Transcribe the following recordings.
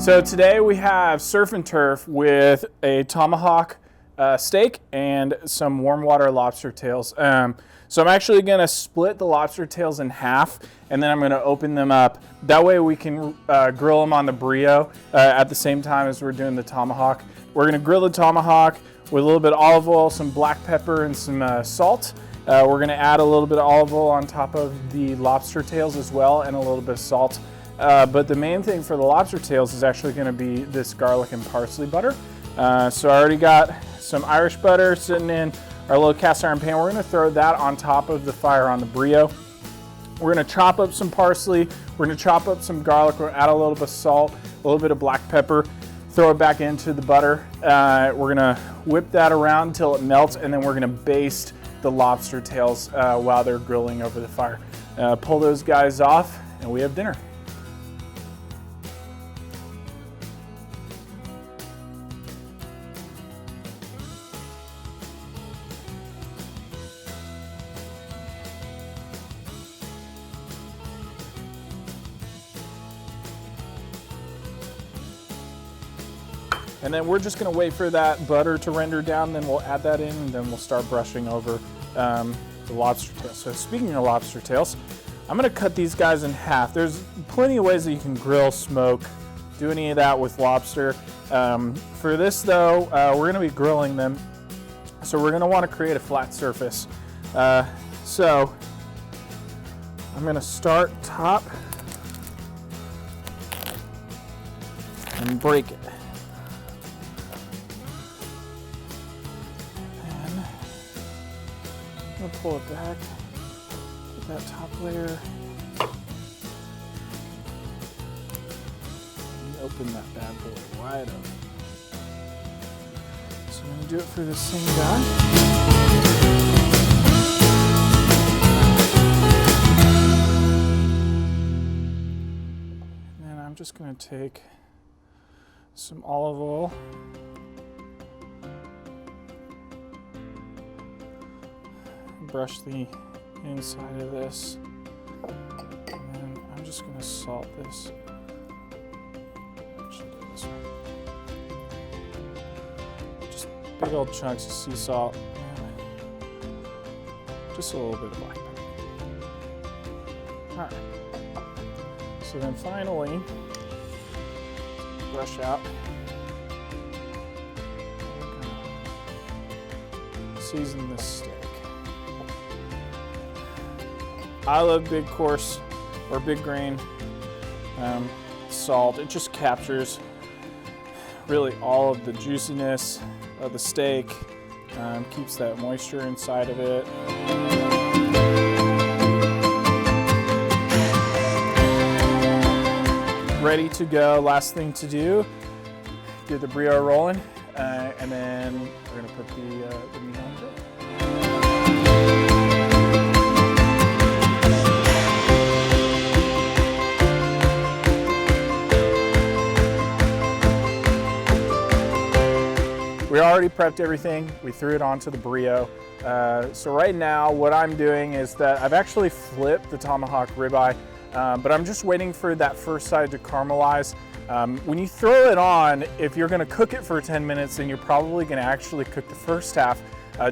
So today we have surf and turf with a tomahawk steak and some warm water lobster tails. So I'm actually going to split the lobster tails in half, and then I'm going to open them up. That way we can grill them on the burrito at the same time as we're doing the tomahawk. We're going to grill the tomahawk with a little bit of olive oil, some black pepper, and some salt. We're going to add a little bit of olive oil on top of the lobster tails as well, and a little bit of salt. But the main thing for the lobster tails is actually going to be this garlic and parsley butter. So I already got some Irish butter sitting in our little cast iron pan. We're going to throw that on top of the fire on the burrito. We're going to chop up some parsley. We're going to chop up some garlic. We're going to add a little bit of salt, a little bit of black pepper, throw it back into the butter. We're going to whip that around until it melts, and then we're going to baste the lobster tails while they're grilling over the fire. Pull those guys off, and we have dinner. And then we're just going to wait for that butter to render down, then we'll add that in, and then we'll start brushing over the lobster tails. So speaking of lobster tails, I'm going to cut these guys in half. There's plenty of ways that you can grill, smoke, do any of that with lobster. For this though, we're going to be grilling them, so we're going to want to create a flat surface. So I'm going to start top and break it. I'm gonna pull it back, get that top layer, and open that bad boy wide open. So I'm gonna do it for the same guy. And then I'm just gonna take some olive oil. Brush the inside of this, and then I'm just going to salt this. Actually, do this one. Just big old chunks of sea salt, and just a little bit of black pepper. All right. So then finally, brush out. Season this steak. I love big coarse or big grain salt. It just captures really all of the juiciness of the steak, keeps that moisture inside of it. Ready to go. Last thing to do, get the burrito rolling, and then we're gonna put the meat on the grill. We already prepped everything. We threw it onto the burrito. So right now what I'm doing is that I've actually flipped the Tomahawk Ribeye, but I'm just waiting for that first side to caramelize. When you throw it on, if you're gonna cook it for 10 minutes, then you're probably gonna actually cook the first half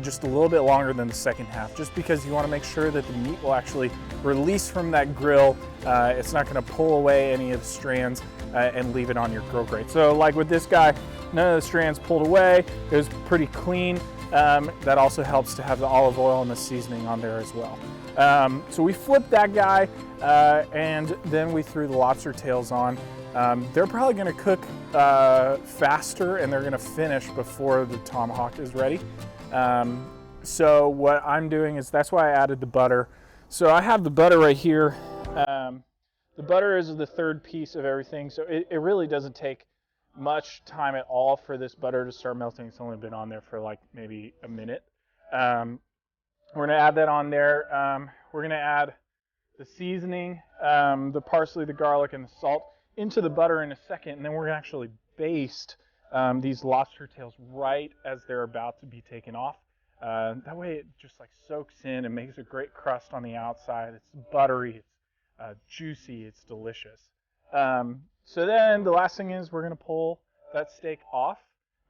just a little bit longer than the second half, just because you wanna make sure that the meat will actually release from that grill. It's not gonna pull away any of the strands and leave it on your grill grate. So like with this guy, none of the strands pulled away. It was pretty clean. That also helps to have the olive oil and the seasoning on there as well. So we flipped that guy, and then we threw the lobster tails on. They're probably gonna cook faster, and they're gonna finish before the tomahawk is ready. So what I'm doing is, that's why I added the butter. So I have the butter right here. The butter is the third piece of everything, so it really doesn't take much time at all for this butter to start melting. It's only been on there for like maybe a minute. We're gonna add that on there. We're gonna add the seasoning, the parsley, the garlic, and the salt into the butter in a second, and then we're gonna actually baste these lobster tails right as they're about to be taken off. That way it just like soaks in and makes a great crust on the outside. It's buttery, it's juicy, it's delicious. So then the last thing is we're going to pull that steak off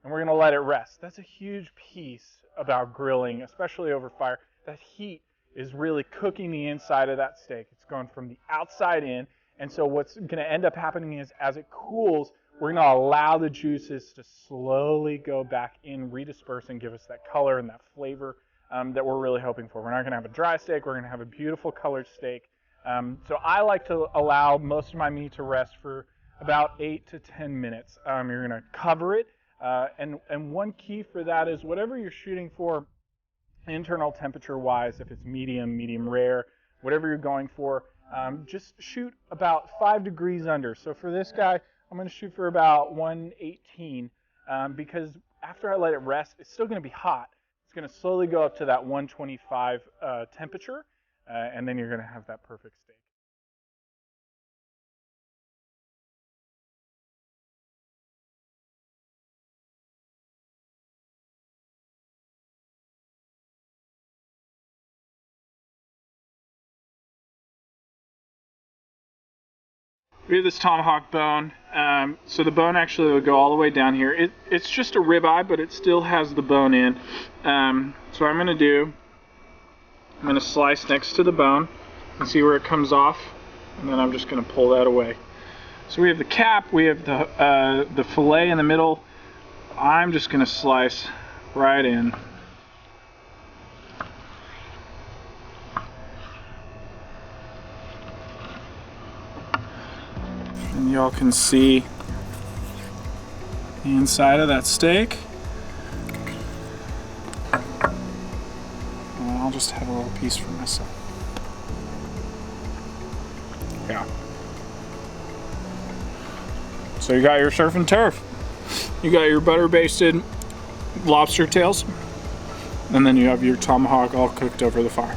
and we're going to let it rest. That's a huge piece about grilling, especially over fire. That heat is really cooking the inside of that steak. It's going from the outside in. And so what's going to end up happening is as it cools, we're going to allow the juices to slowly go back in, redisperse, and give us that color and that flavor that we're really hoping for. We're not going to have a dry steak. We're going to have a beautiful colored steak. So I like to allow most of my meat to rest for about 8 to 10 minutes. You're going to cover it. And one key for that is whatever you're shooting for, internal temperature wise, if it's medium rare, whatever you're going for, just shoot about 5 degrees under. So for this guy, I'm going to shoot for about 118 because after I let it rest, it's still going to be hot. It's going to slowly go up to that 125 temperature, and then you're going to have that perfect steak. We have this tomahawk bone. So the bone actually will go all the way down here. It's just a ribeye, but it still has the bone in. So what I'm going to slice next to the bone and see where it comes off, and then I'm just going to pull that away. So we have the cap, we have the fillet in the middle. I'm just going to slice right in. And y'all can see the inside of that steak. And I'll just have a little piece for myself. Yeah. So you got your surf and turf. You got your butter basted lobster tails. And then you have your tomahawk all cooked over the fire.